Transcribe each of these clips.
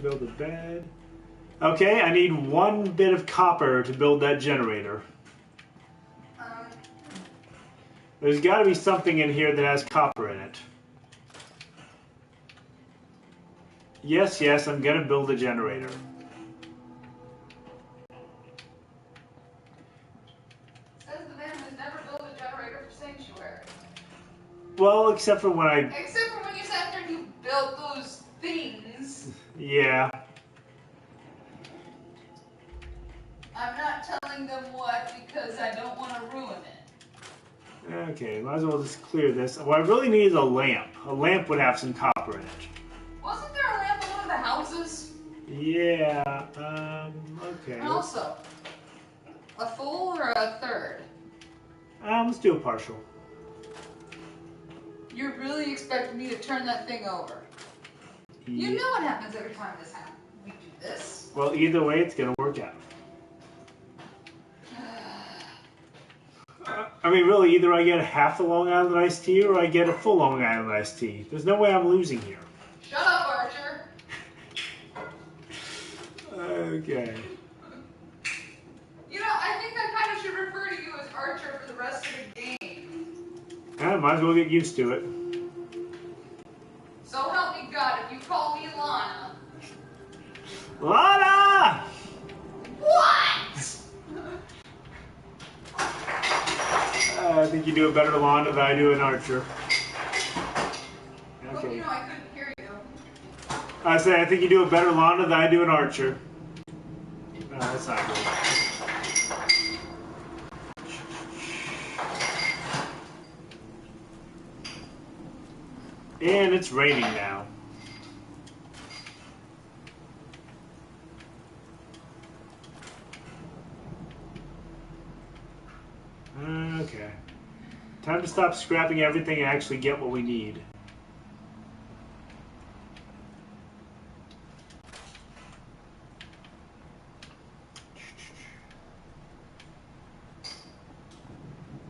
Build a bed. Okay, I need one bit of copper to build that generator. There's got to be something in here that has copper in it. Yes, I'm going to build a generator. Says the man who's never built a generator for Sanctuary. Well, except for when Except for when you sat there and you built those things. Yeah. I'm not telling them what because I don't want to ruin it. Okay, might as well just clear this. What I really need is a lamp. A lamp would have some copper in it. Wasn't there a lamp in one of the houses? Yeah, okay. And also, a full or a third? Let's do a partial. You're really expecting me to turn that thing over? Yeah. You know what happens every time this happens. We do this. Well, either way, it's going to work out. I mean, really, either I get half the Long Island iced tea or I get a full Long Island iced tea. There's no way I'm losing here. Shut up, Archer. Okay. You know, I think I kind of should refer to you as Archer for the rest of the game. I might as well get used to it. So help me God, if you call me Lana. Lana! What? I think you do a better Lana than I do an Archer. Okay. Well, you know, I couldn't hear you. I say I think you do a better Lana than I do an Archer. That's not good. And it's raining now. Okay. Time to stop scrapping everything and actually get what we need.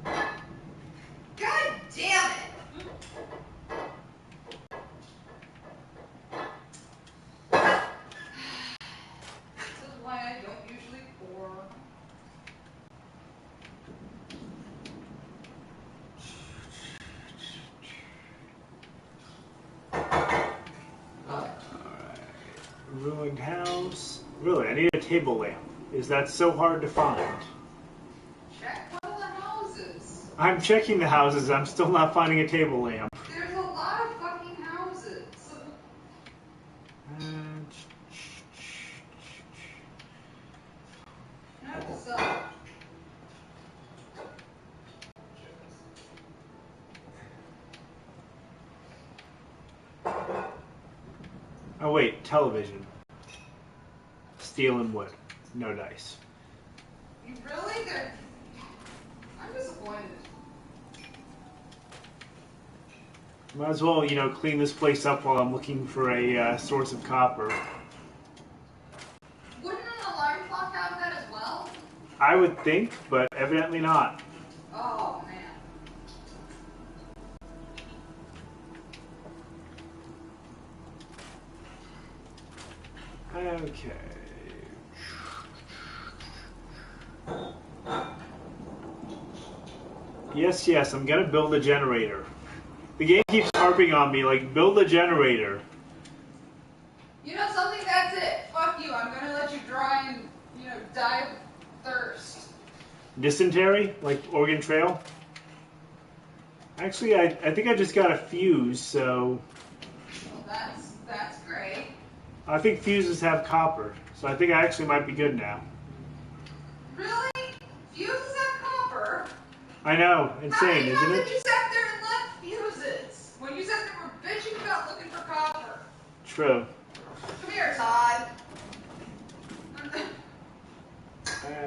God damn it! This is why I don't usually pour. Ruined house. Really, I need a table lamp. Is that so hard to find? Check one of the houses. I'm checking the houses. I'm still not finding a table lamp. There's a lot of fucking houses. Not so. Oh wait, television. Steel and wood. No dice. You really? I'm disappointed. Might as well, clean this place up while I'm looking for a source of copper. Wouldn't an alarm clock have that as well? I would think, but evidently not. Oh, man. Okay. Yes, I'm gonna build a generator. The game keeps harping on me, like, build a generator. You know something? That's it. Fuck you. I'm gonna let you dry and, die of thirst. Dysentery? Like Oregon Trail? Actually, I think I just got a fuse, so... Well, that's great. I think fuses have copper, so I think I actually might be good now. Really? Fuses have copper? I know, insane, isn't How many it? times have you sat there and left fuses? When you sat there and were bitching about looking for copper. True. Come here, Todd.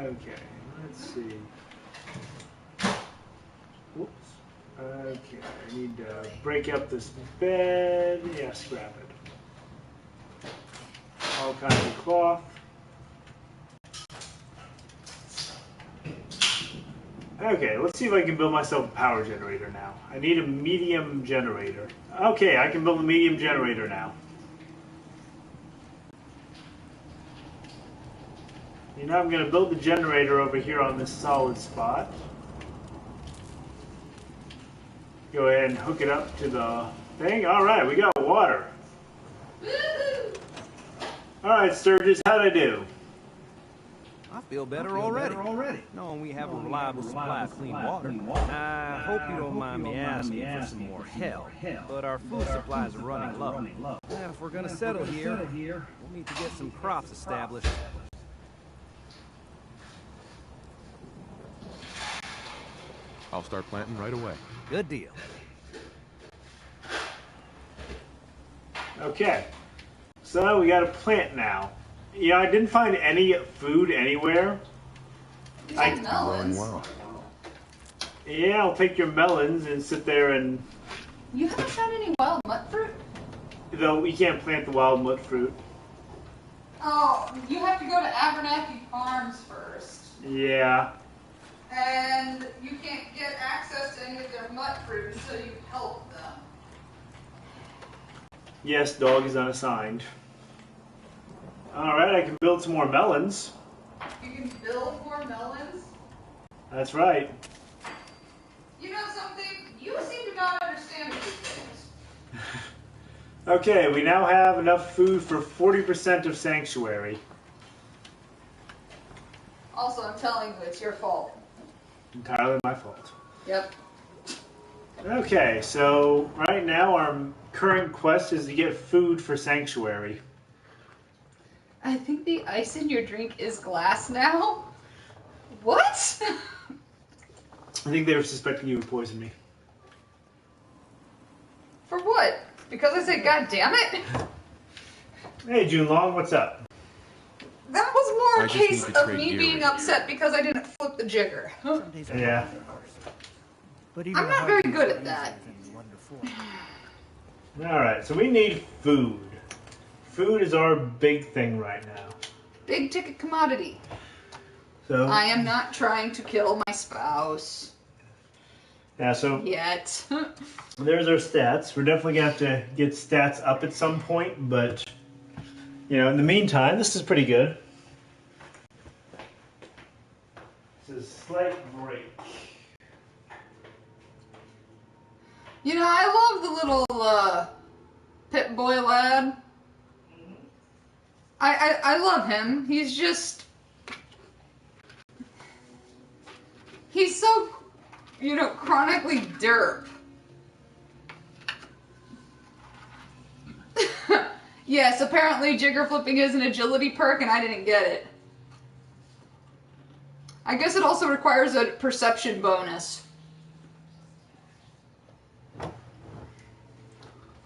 Okay, let's see. Whoops. Okay, I need to break up this bed. Yeah, scrap it. All kinds of cloth. Okay, let's see if I can build myself a power generator now. I need a medium generator. Okay, I can build a medium generator now. You know, I'm going to build the generator over here on this solid spot. Go ahead and hook it up to the thing. All right, we got water. Woo-hoo! All right, Sturgis, how'd I do? I feel better already. Knowing we have a reliable supply of clean water. I hope you don't mind me asking for some more help, but our food supplies are running low. And if we're gonna settle here, we'll need to get some crops established. I'll start planting right away. Good deal. Okay, so we got a plant now. Yeah, I didn't find any food anywhere. You have melons. Well. Yeah, I'll take your melons and sit there and... You haven't found any wild mud fruit? Though we can't plant the wild mud fruit. Oh, you have to go to Abernathy Farms first. Yeah. And you can't get access to any of their mud fruit until you help them. Yes, dog is unassigned. Alright, I can build some more melons. You can build more melons? That's right. You know something? You seem to not understand these things. Okay, we now have enough food for 40% of Sanctuary. Also, I'm telling you, it's your fault. Entirely my fault. Yep. Okay, so right now our current quest is to get food for Sanctuary. I think the ice in your drink is glass now. What? I think they were suspecting you would poison me. For what? Because I said, God damn it? Hey, Junlong, what's up? That was more I a just case need to of trade me gear being with you. upset because I didn't flip the jigger. Some days I Yeah. But even I'm the not hard very days good are at that. easier than wonderful. Alright, so we need food. Food is our big thing right now. Big ticket commodity. So I am not trying to kill my spouse. yeah, so Yet. there's our stats. We're definitely gonna have to get stats up at some point, but you know, in the meantime, this is pretty good. This is a slight break. You know, I love the little pit boy lad. I love him. He's just... He's so, you know, chronically derp. Yes, apparently jigger flipping is an agility perk and I didn't get it. I guess it also requires a perception bonus.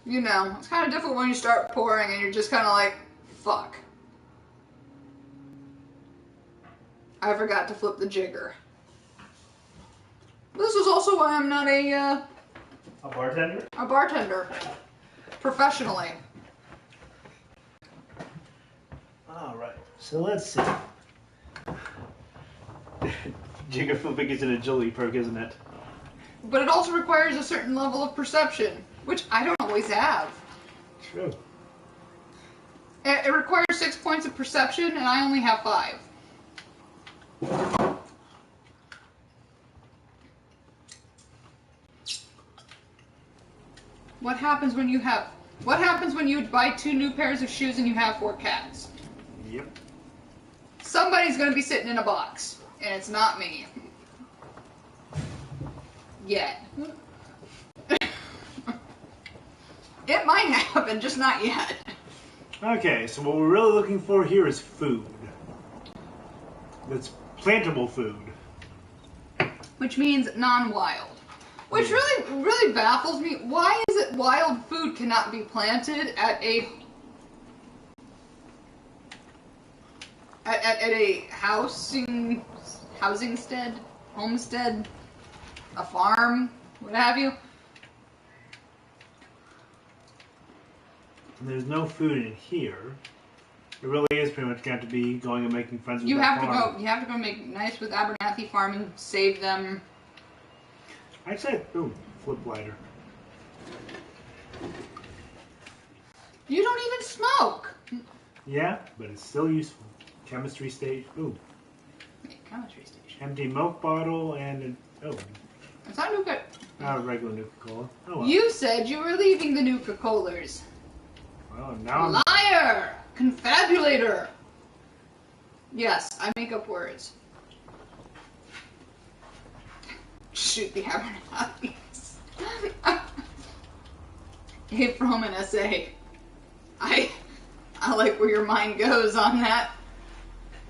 You know, it's kind of difficult when you start pouring and you're just kind of like, fuck. I forgot to flip the jigger. This is also why I'm not a bartender? a bartender. Professionally. Alright, so let's see. Jigger flipping is an agility perk, isn't it? But it also requires a certain level of perception, which I don't always have. True. It requires 6 points of perception, and I only have 5. What happens when you have... What happens when you buy 2 new pairs of shoes and you have 4 cats? Yep. Somebody's gonna be sitting in a box, and it's not me. Yet. It might happen, just not yet. Okay, so what we're really looking for here is food. That's plantable food. Which means non-wild. Which really baffles me. Why is it wild food cannot be planted at a housing stead, homestead, a farm, what have you? There's no food in here. It really is pretty much going to be going and making friends with You that have to farm. go. You have to go make nice with Abernathy Farm and save them. I'd say, ooh, flip lighter. You don't even smoke. Yeah, but it's still useful. Chemistry stage. Ooh, chemistry station. Empty milk bottle and It's not Nuka. not a regular Nuka-Cola. Oh well. You said you were leaving the Nuka-Colas. Well, now Liar! Confabulator! Yes, I make up words. Shoot the Abernathy's. Hey, from an essay. I like where your mind goes on that.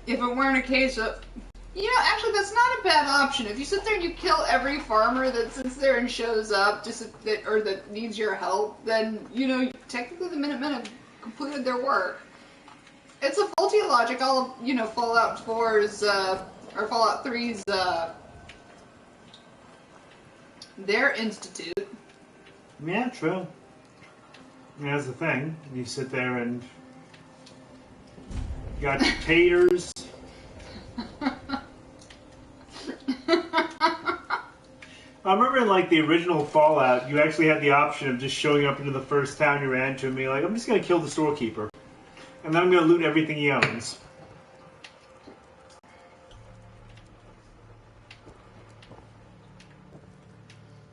If it weren't a case of... You know, actually, that's not a bad option. If you sit there and you kill every farmer that sits there and shows up, that needs your help, then, you know, technically the Minutemen have completed their work. It's a faulty logic. All of, you know, Fallout 4's, or Fallout 3's, their institute. yeah, true. I mean, that's the thing. You sit there and you got taters. I remember in like the original Fallout, you actually had the option of just showing up into the first town you ran to and being like, I'm just going to kill the storekeeper. And then I'm going to loot everything he owns.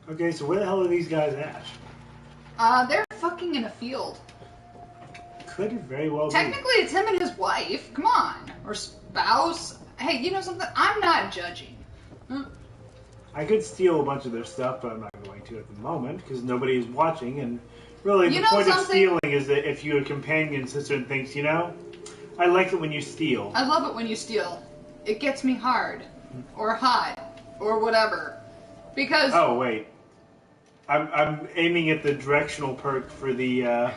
Okay, so where the hell are these guys at? They're fucking in a field. Could very well Technically, it's him and his wife. Come on. Or spouse. Hey, you know something? I'm not judging. I could steal a bunch of their stuff, but I'm not going to at the moment because nobody is watching. And really, the point of stealing is that if your companion sits there and thinks, you know, I like it when you steal. I love it when you steal. It gets me hard, or hot, or whatever. Because oh wait, I'm aiming at the directional perk for the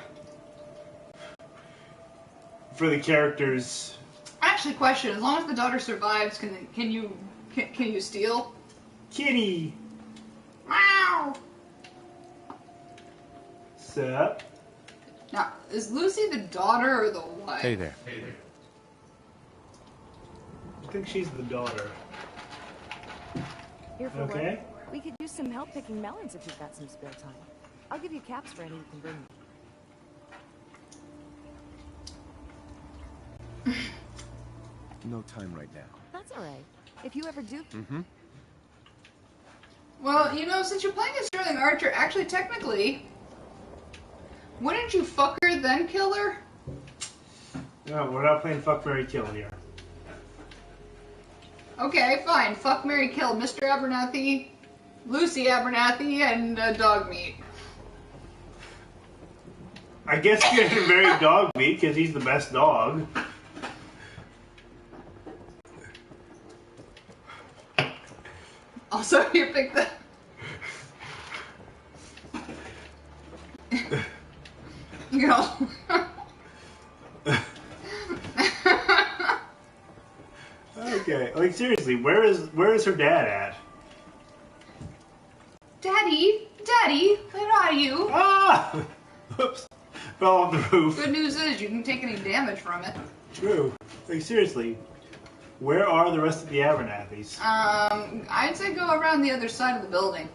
characters. Actually, question: as long as the daughter survives, can you steal? Kitty. Meow. Sup? Now, is Lucy the daughter or the wife? Hey there. I think she's the daughter. Here for Okay. work. We could use some help picking melons if you've got some spare time. I'll give you caps for any you can bring me. No time right now. That's all right. If you ever do... Mm-hmm. Well, you know, since you're playing as Sterling Archer, actually, technically, wouldn't you fuck her then kill her? No, we're not playing fuck, marry, kill here. Okay, fine. Fuck, marry, kill Mr. Abernathy, Lucy Abernathy, and dog meat. I guess you're gonna marry dog meat because he's the best dog. Also, you pick the... You know... Okay, like seriously, where is her dad at? Daddy, where are you? Ah! Oops, fell off the roof. Good news is you didn't take any damage from it. True. Like seriously, where are the rest of the Abernathys? I'd say go around the other side of the building.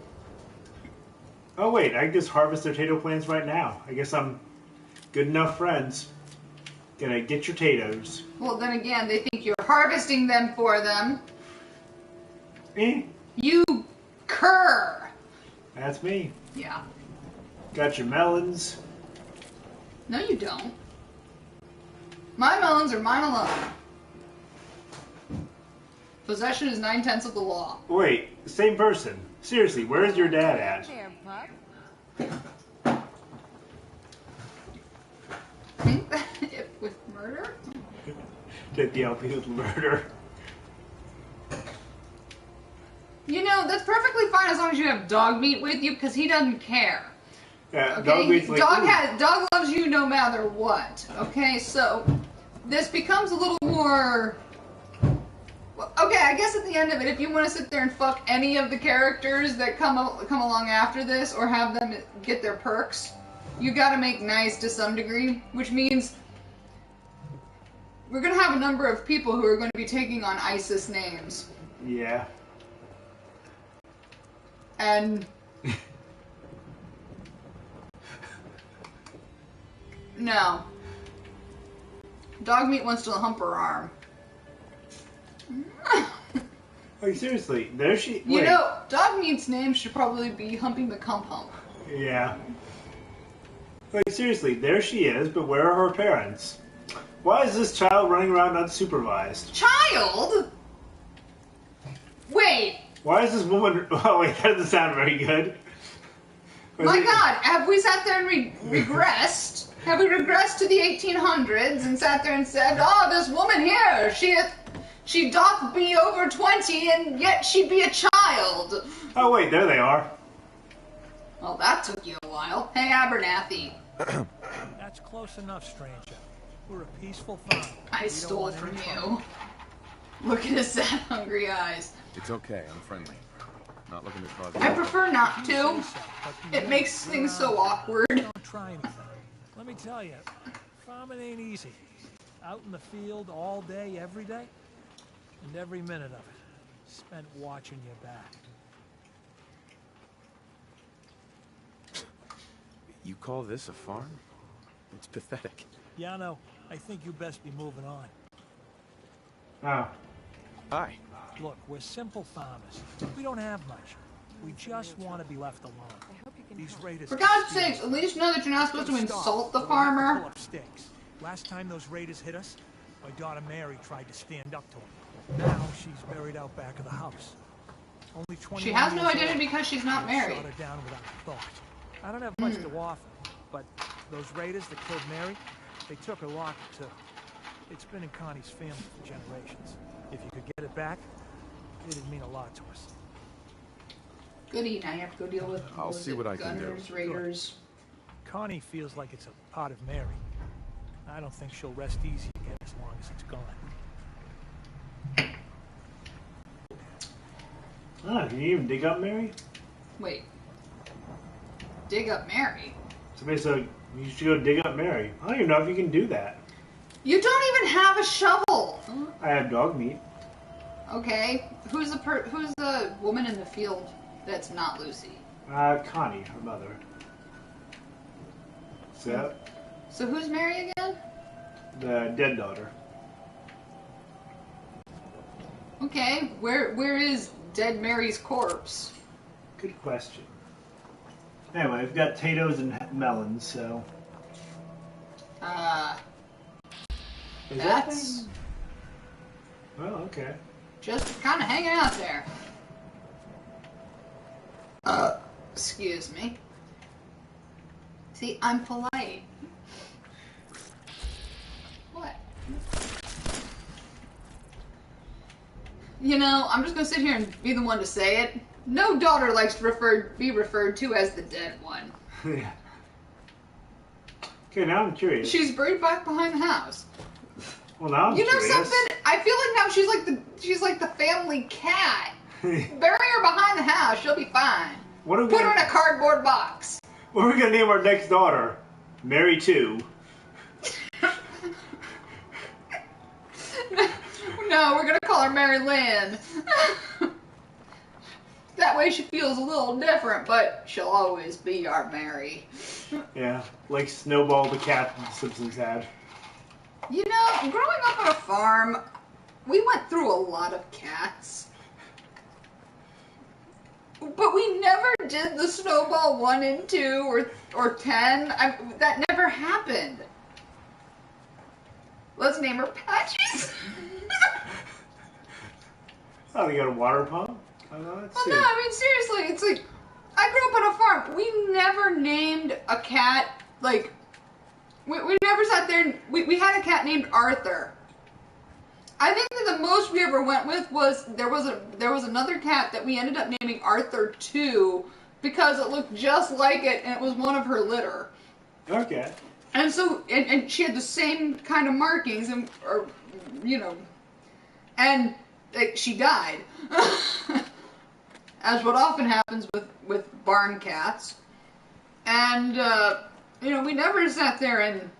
Oh wait, I can just harvest their potato plants right now. I guess I'm good enough friends. Gonna get your potatoes. Well, then again, they think you're harvesting them for them. Eh? You cur! That's me. Yeah. Got your melons. No, you don't. My melons are mine alone. Possession is 9/10 of the law. Wait, same person. Seriously, where's your dad at? There, pup. With murder? Get the LP with murder. You know, that's perfectly fine as long as you have dog meat with you, because he doesn't care. Yeah, Okay? dog meat's like, Dog loves you no matter what. Okay, so this becomes a little more... Well, okay, I guess at the end of it, if you want to sit there and fuck any of the characters that come along after this, or have them get their perks, you gotta make nice to some degree, which means we're gonna have a number of people who are going to be taking on ISIS names. Yeah. And no. Dog meat wants to hump her arm. Like, seriously, there she... You know, Dog Meat's name should probably be Humpy McCump. Yeah. Like, seriously, there she is, but where are her parents? Why is this child running around unsupervised? Child? Wait. Why is this woman... Oh, wait, that doesn't sound very good. My God, have we sat there and regressed? Have we regressed to the 1800s and sat there and said, oh, this woman here, she doth be over 20 and yet she be a child? Oh, wait, there they are. Well, that took you a while. Hey, Abernathy. That's close enough, stranger. We're a peaceful farm. I stole from you. Look at his sad, hungry eyes. It's okay, I'm friendly. Not looking to cause... I prefer not to. It makes things so awkward. Don't try anything. Let me tell you, farming ain't easy. Out in the field all day, every day, and every minute of it spent watching your back. You call this a farm? It's pathetic. Yano, I think you best be moving on. Oh. Hi. Look, we're simple farmers. We don't have much. We just want to be left alone. These raiders... For God's sakes, at least know that you're not supposed to insult the farmer. Pull up stakes. Last time those raiders hit us, my daughter Mary tried to stand up to them. Now she's buried out back of the house. Only 20. She has no identity because she's not married. Shot her down without a thought. I don't have much to offer, but those raiders that killed Mary, they took her locket too. It's been in Connie's family for generations. If you could get it back, it'd mean a lot to us. Goody, now you have to go deal with I'll see what I can do. Gunners, raiders. Connie feels like it's a part of Mary. I don't think she'll rest easy again as long as it's gone. Ah, can you even dig up Mary? Wait. Dig up Mary? Somebody said you should go dig up Mary. I don't even know if you can do that. You don't even have a shovel! I have dog meat. Okay. Who's the woman in the field that's not Lucy? Connie, her mother. So who's Mary again? The dead daughter. Okay, where is dead Mary's corpse? Good question. Anyway, we've got potatoes and melons, so... That's... Well, okay. Just kind of hanging out there. Excuse me. See, I'm polite. What? You know, I'm just gonna sit here and be the one to say it. No daughter likes to be referred to as the dead one. Yeah. Okay, now I'm curious. She's buried back behind the house. Well, now I'm curious. You know something? I feel like now she's like the family cat. Bury her behind the house. She'll be fine. What are we Put her in a cardboard box. What are we gonna name our next daughter? Mary 2. No, we're gonna call her Mary Lynn. That way she feels a little different, but she'll always be our Mary. Yeah, like Snowball the cat the Simpsons had. You know, growing up on a farm, we went through a lot of cats. But we never did the Snowball 1 and 2 or 10. That never happened. Let's name her Patches. Oh, you got a water pump? Oh, no, No, I mean, seriously, it's like, I grew up on a farm. We never named a cat, like, we never sat there and, we had a cat named Arthur. I think that the most we ever went with was, there was another cat that we ended up naming Arthur 2 because it looked just like it and it was one of her litter. Okay. And so, and she had the same kind of markings and, or, you know, and, like, she died. As what often happens with barn cats. And, you know, we never sat there and,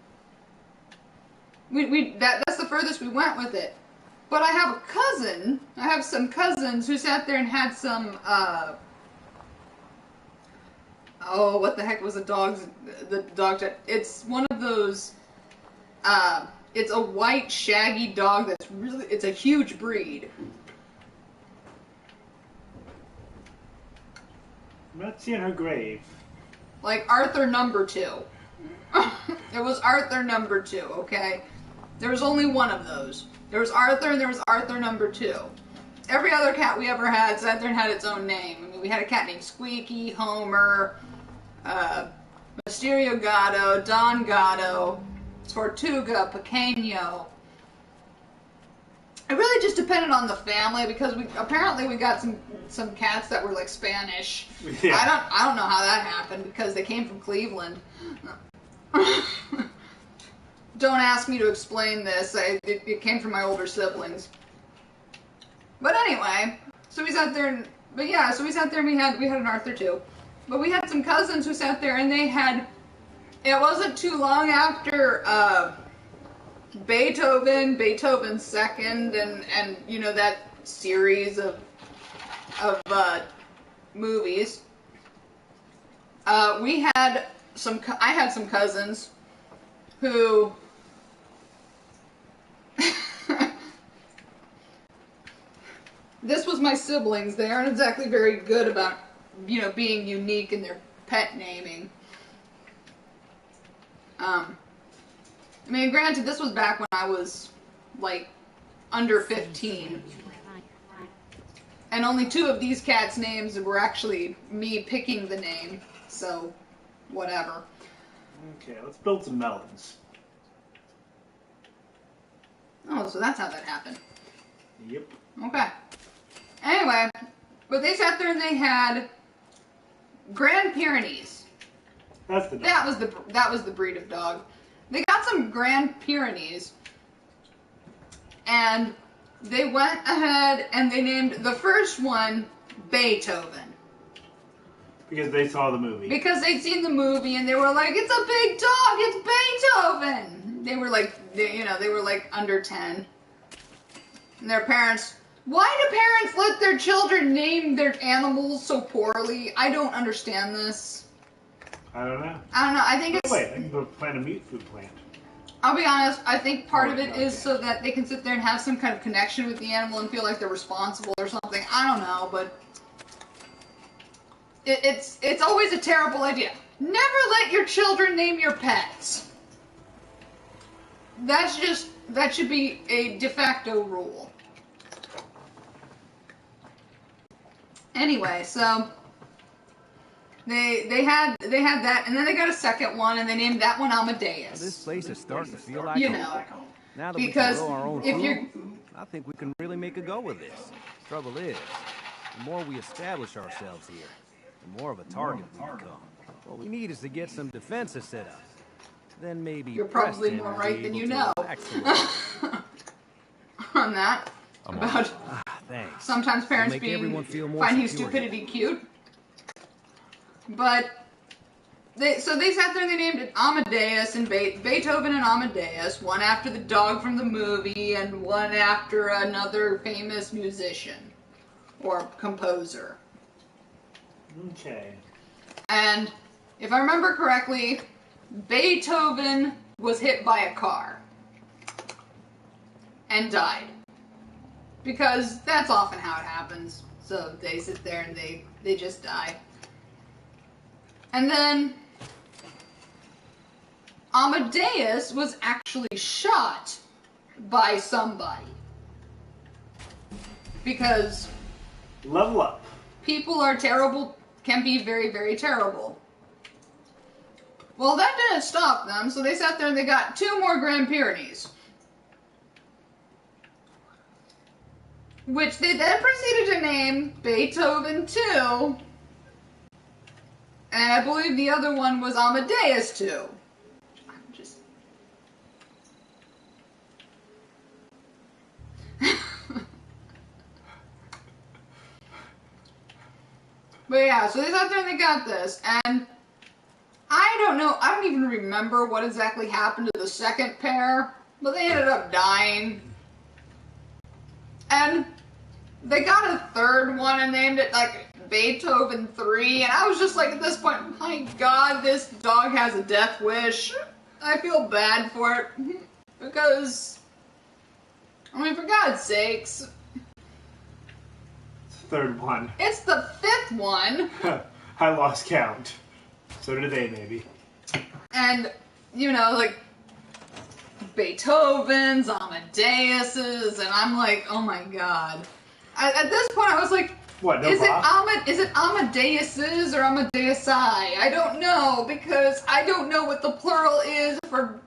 that's the furthest we went with it. But I have some cousins who sat there and had some, oh, what the heck was the dog, it's one of those, it's a white shaggy dog that's really, it's a huge breed. I'm not seeing her grave. Like Arthur number 2. It was Arthur number 2, okay? There was only one of those. There was Arthur and there was Arthur number 2. Every other cat we ever had sat there and had its own name. I mean, we had a cat named Squeaky, Homer, Mysterio Gatto, Don Gatto, Tortuga, Pequeño. It really just depended on the family because we got some cats that were like Spanish. Yeah. I don't know how that happened because they came from Cleveland. Don't ask me to explain this. It came from my older siblings. But anyway, so we sat there and we had an Arthur too. But we had some cousins who sat there and they had, it wasn't too long after Beethoven's Second and you know that series of movies. I had some cousins who this was my siblings. They aren't exactly very good about, you know, being unique in their pet naming. I mean, granted, this was back when I was, like, under 15. And only 2 of these cats' names were actually me picking the name. So, whatever. Okay, let's build some melons. Oh, so that's how that happened. Yep. Okay. Anyway, but they sat there and they had Grand Pyrenees. That's the dog. That was the breed of dog. They got some Grand Pyrenees, and they went ahead and they named the first one Beethoven. Because they saw the movie. Because they'd seen the movie and they were like, it's a big dog, it's Beethoven. They were like, they were like under 10. And their parents, why do parents let their children name their animals so poorly? I don't understand this. I don't know. I think it's... Wait, I can go plant a meat food plant. I'll be honest, I think part of it is so that they can sit there and have some kind of connection with the animal and feel like they're responsible or something. I don't know, but... It's always a terrible idea. Never let your children name your pets. That should be a de facto rule. Anyway, so they had that, and then they got a second one, and they named that one Amadeus. Well, this place is starting to feel like home. Now that because we can grow our own if food, you're, I think we can really make a go of this. Trouble is, the more we establish ourselves here, the more of a target we become. What we need is to get some defenses set up. Then maybe you're probably Preston more right than you know on that. About thanks. Sometimes parents finding stupidity cute. But they sat there and they named it Amadeus and Beethoven and Amadeus, one after the dog from the movie and one after another famous musician or composer. Okay. And if I remember correctly, Beethoven was hit by a car and died. Because that's often how it happens. So they sit there and they just die. And then Amadeus was actually shot by somebody. Because level up. People are terrible, can be very, very terrible. Well, that didn't stop them, so they sat there and they got 2 more Grand Pyrenees. Which they then proceeded to name Beethoven 2. And I believe the other one was Amadeus 2. But yeah, so they sat there and they got this, and I don't know, I don't even remember what exactly happened to the second pair, but they ended up dying. And they got a third one and named it like Beethoven 3, and I was just like at this point, my god, this dog has a death wish. I feel bad for it, because, I mean, for God's sakes. Third one. It's the 5th one. I lost count. So did they, maybe. And, you know, like, Beethoven's, Amadeus's, and I'm like, oh my god. At this point, I was like, what, no is it Amadeus's or Amadeus'i? I don't know, because I don't know what the plural is for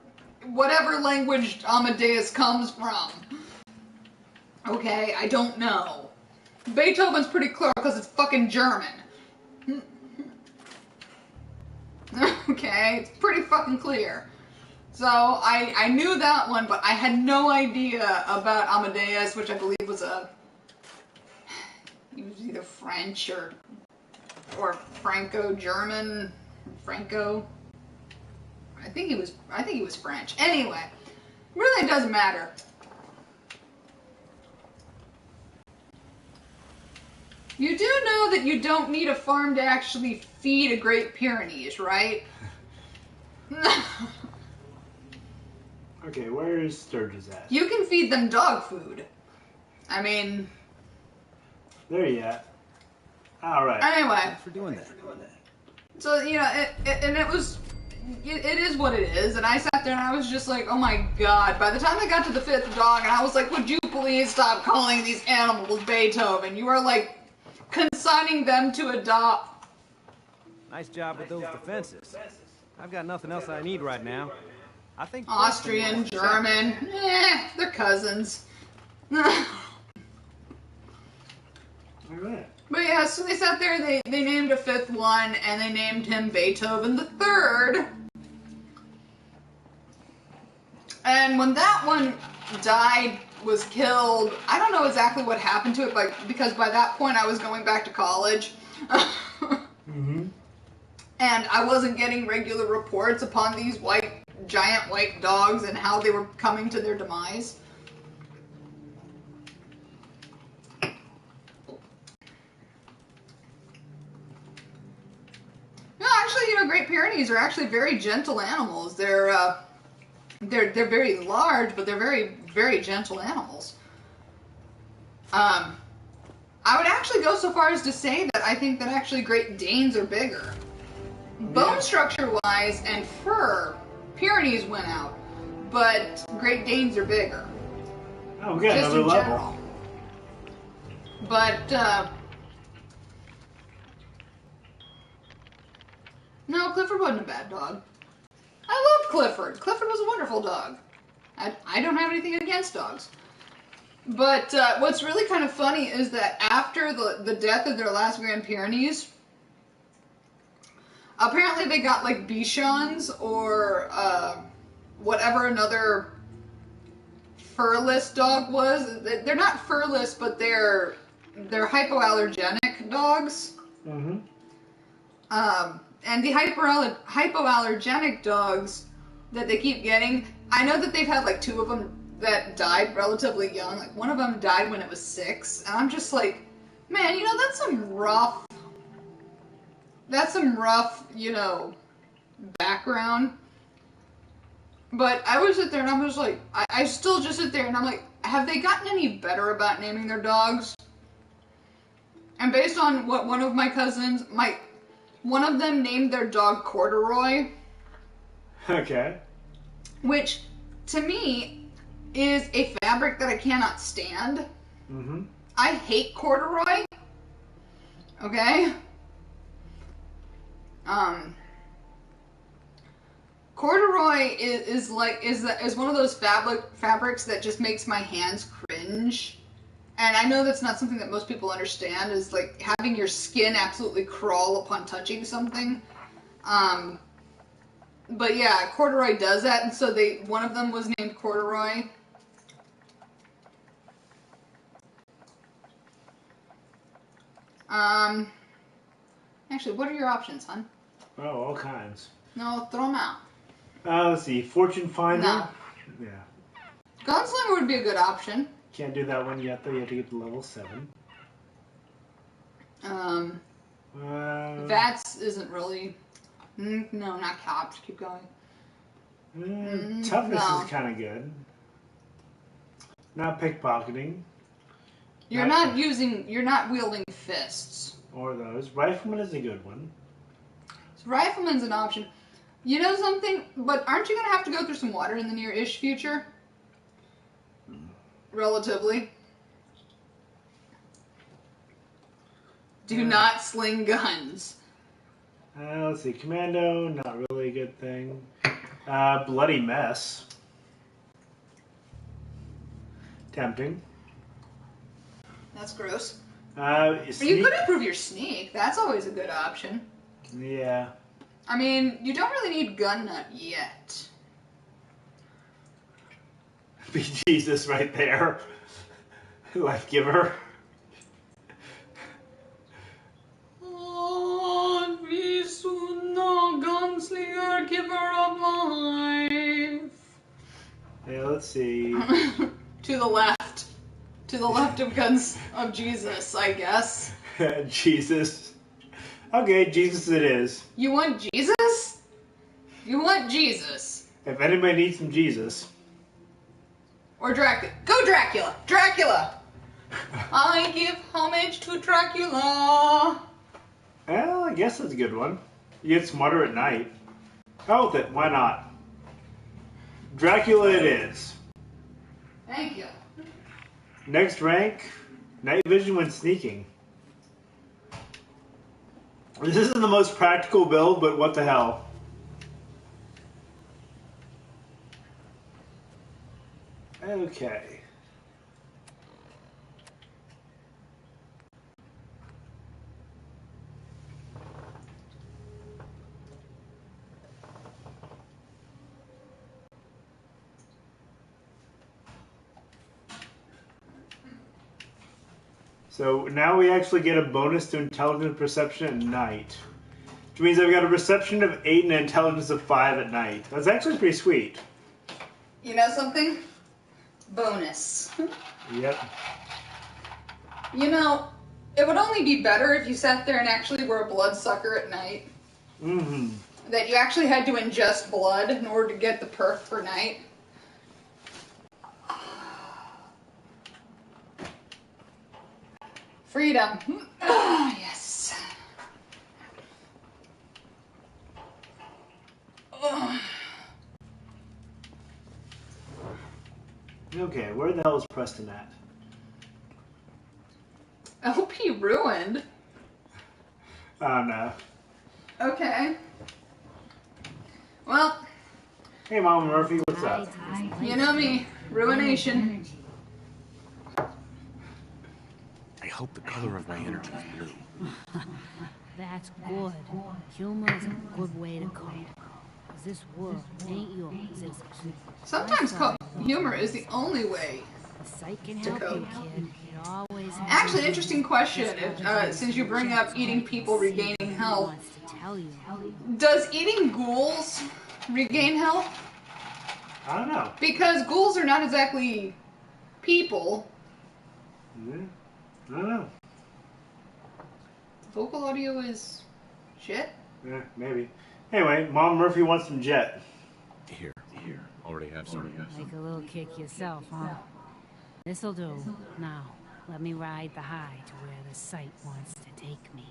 whatever language Amadeus comes from. Okay, I don't know. Beethoven's pretty clear because it's fucking German. Okay, it's pretty fucking clear. So I knew that one, but I had no idea about Amadeus, which I believe was he was either French or Franco-German. Franco. I think he was French. Anyway, really it doesn't matter. You do know that you don't need a farm to actually feed a Great Pyrenees, right? Okay, where is Sturgis at? You can feed them dog food. I mean... There you at. Alright. Anyway. Thanks for doing that. So, you know, it is what it is, and I sat there and I was just like, oh my god. By the time I got to the 5th dog, and I was like, would you please stop calling these animals Beethoven? You are, like, consigning them to adopt. Nice job with those defenses. I've got nothing else I need right now. I think Austrian, German, they're cousins. Alright. But yeah, so they sat there, they named a 5th one, and they named him Beethoven the 3rd. And when that one died, was killed, I don't know exactly what happened to it, because by that point I was going back to college. Mm-hmm. And I wasn't getting regular reports upon these giant white dogs and how they were coming to their demise. No, actually, you know, Great Pyrenees are actually very gentle animals. They're very large, but they're very, very gentle animals. I would actually go so far as to say that I think that actually Great Danes are bigger. Bone structure-wise and fur, Pyrenees went out, but Great Danes are bigger. Oh, we got just another in level. general. But, no, Clifford wasn't a bad dog. I loved Clifford. Clifford was a wonderful dog. I don't have anything against dogs. But what's really kind of funny is that after the death of their last Grand Pyrenees, apparently they got like Bichons or whatever another furless dog was. They're not furless, but they're hypoallergenic dogs. Mm-hmm. And the hypoallergenic dogs that they keep getting, I know that they've had like 2 of them that died relatively young. Like one of them died when it was 6, and I'm just like, man, you know, that's some rough, you know, background. But I would sit there and I was like, I still just sit there and I'm like, have they gotten any better about naming their dogs? And based on what one of my cousins, one of them named their dog Corduroy. Okay. Which, to me, is a fabric that I cannot stand. Mm-hmm. I hate corduroy. Okay? Corduroy is one of those fabrics that just makes my hands cringe. And I know that's not something that most people understand, is like having your skin absolutely crawl upon touching something. But yeah, corduroy does that, and so one of them was named Corduroy. Actually, what are your options, hon? Oh, all kinds. No, throw them out. Let's see. Fortune Finder? No. Yeah. Gunslinger would be a good option. Can't do that one yet, though. You have to get to level 7. Vats isn't really... no, not cops. Keep going. Toughness no. is kind of good. Not pickpocketing. You're not wielding fists. Or those. Rifleman is a good one. So Rifleman's an option. You know something? But aren't you going to have to go through some water in the near-ish future? Relatively. Do not sling guns. Let's see. Commando, not really a good thing. Bloody mess. Tempting. That's gross. Sneak. You could improve your sneak. That's always a good option. Yeah. I mean, you don't really need gun nut yet. Be Jesus right there. Life giver. Oh, Visuna, gunslinger, giver of life. Yeah, let's see. To the left. To the left of guns of Jesus, I guess. Jesus. Okay, Jesus it is. You want Jesus? You want Jesus. If anybody needs some Jesus. Or Dracula. Go Dracula! Dracula! I give homage to Dracula. Well, I guess that's a good one. You get smarter at night. Go with it. Why not? Dracula it is. Thank you. Next rank, night vision when sneaking. This isn't the most practical build, but what the hell. Okay. So now we actually get a bonus to intelligence perception at night. Which means I've got a perception of 8 and an intelligence of 5 at night. That's actually pretty sweet. You know something? Bonus. Yep. You know, it would only be better if you sat there and actually were a bloodsucker at night. Mm-hmm. That you actually had to ingest blood in order to get the perk for night. Freedom. Ah, yes. Ugh. Okay, where the hell is Preston at? I hope he ruined. Oh no. Okay. Well. Hey Mama Murphy, what's up? You know me. Ruination. I hope the color of my energy is blue. That's good. Humor is a good way to cope. 'Cause this world ain't yours, is it? Sometimes humor is the only way. The sight can help you, kid. It always has. Actually, interesting question. Since you bring up eating people regaining health, does eating ghouls regain health? I don't know. Because ghouls are not exactly people. Yeah, I don't know. Vocal audio is shit? Yeah, maybe. Anyway, Mom Murphy wants some jet. Here. Already have some. Take a little kick yourself, huh? This'll do. Now, let me ride the high to where the sight wants to take me.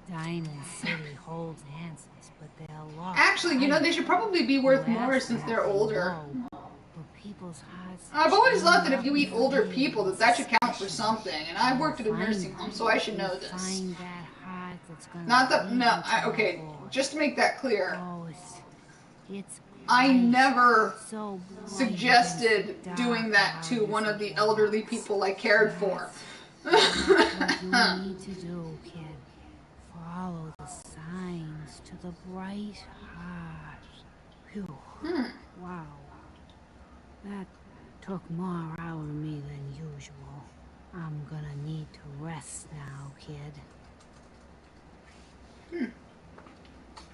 Diamond City holds answers, but they're lost. Actually, you know, they should probably be worth more since they're older. People's hearts. I've always thought that if you eat older people, that should count for something. And I worked at a nursing home, so I should know this. Not that, no, okay, just to make that clear. I never suggested doing that to one of the elderly people I cared for. What you need to do, kid. Follow the signs to the bright heart. Phew. Wow. That took more out of me than usual. I'm gonna need to rest now, kid.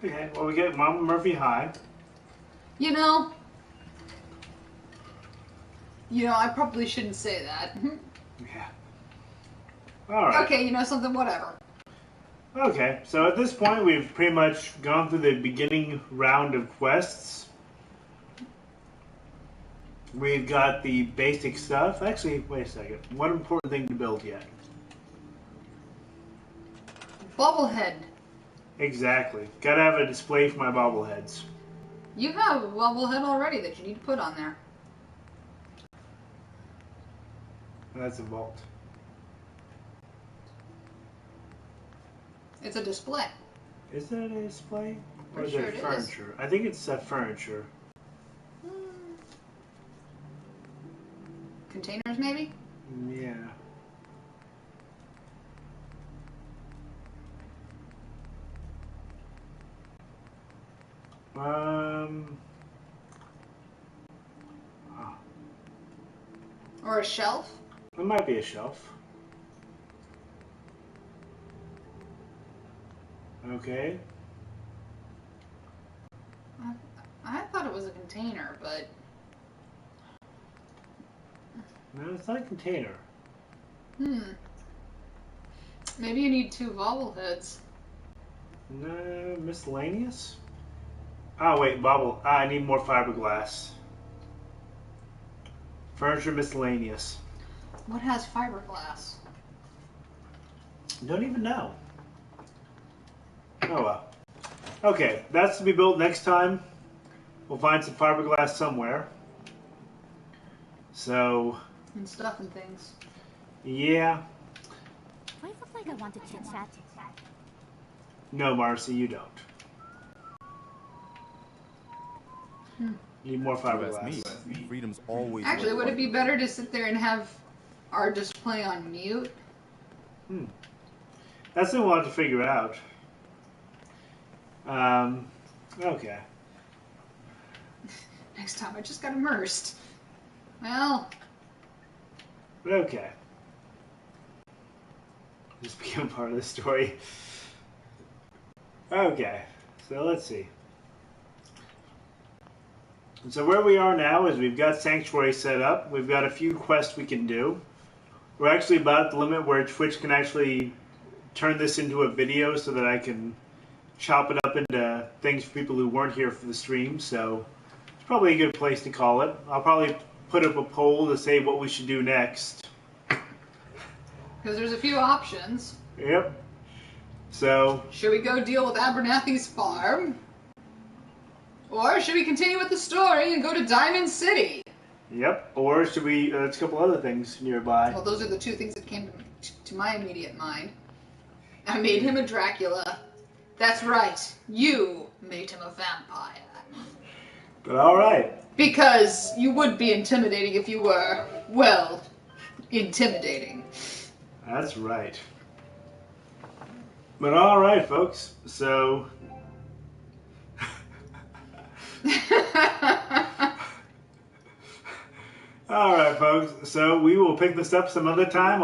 Okay, well, we get Mama Murphy high. You know, I probably shouldn't say that. Yeah. Alright. Okay, you know something, whatever. Okay, so at this point we've pretty much gone through the beginning round of quests. We've got the basic stuff. Actually, wait a second. One important thing to build yet. Bobblehead. Exactly. Gotta have a display for my bobbleheads. You have a bobblehead already that you need to put on there. That's a vault. It's a display. Is that a display? Or Pretty is sure it it furniture? I think it's furniture. Containers, maybe? Yeah. Or a shelf? It might be a shelf. Okay. I thought it was a container, but... No, it's not a container. Maybe you need 2 bobbleheads. No, miscellaneous? Oh, wait, I need more fiberglass. Furniture miscellaneous. What has fiberglass? Don't even know. Oh well. Okay, that's to be built next time. We'll find some fiberglass somewhere. So... And stuff and things. Yeah. Do I look like I want to chit-chat? No, Marcy, you don't. Need more fiberglass. Freedom's always. Actually, would it be better to sit there and have our display on mute? That's what we'll have to figure out. Okay. Next time I just got immersed. Well... Okay. Just become part of the story. Okay, so let's see. And so where we are now is we've got Sanctuary set up. We've got a few quests we can do. We're actually about at the limit where Twitch can actually turn this into a video so that I can chop it up into things for people who weren't here for the stream. So it's probably a good place to call it. I'll probably put up a poll to say what we should do next. Because there's a few options. Yep. So... Should we go deal with Abernathy's farm? Or should we continue with the story and go to Diamond City? Yep. Or should we... there's a couple other things nearby. Well, those are the 2 things that came to my immediate mind. I made him a Dracula. That's right. You made him a vampire. But alright. Because you would be intimidating if you were, well, intimidating. That's right. But alright, folks. So... Alright, folks. So we will pick this up some other time.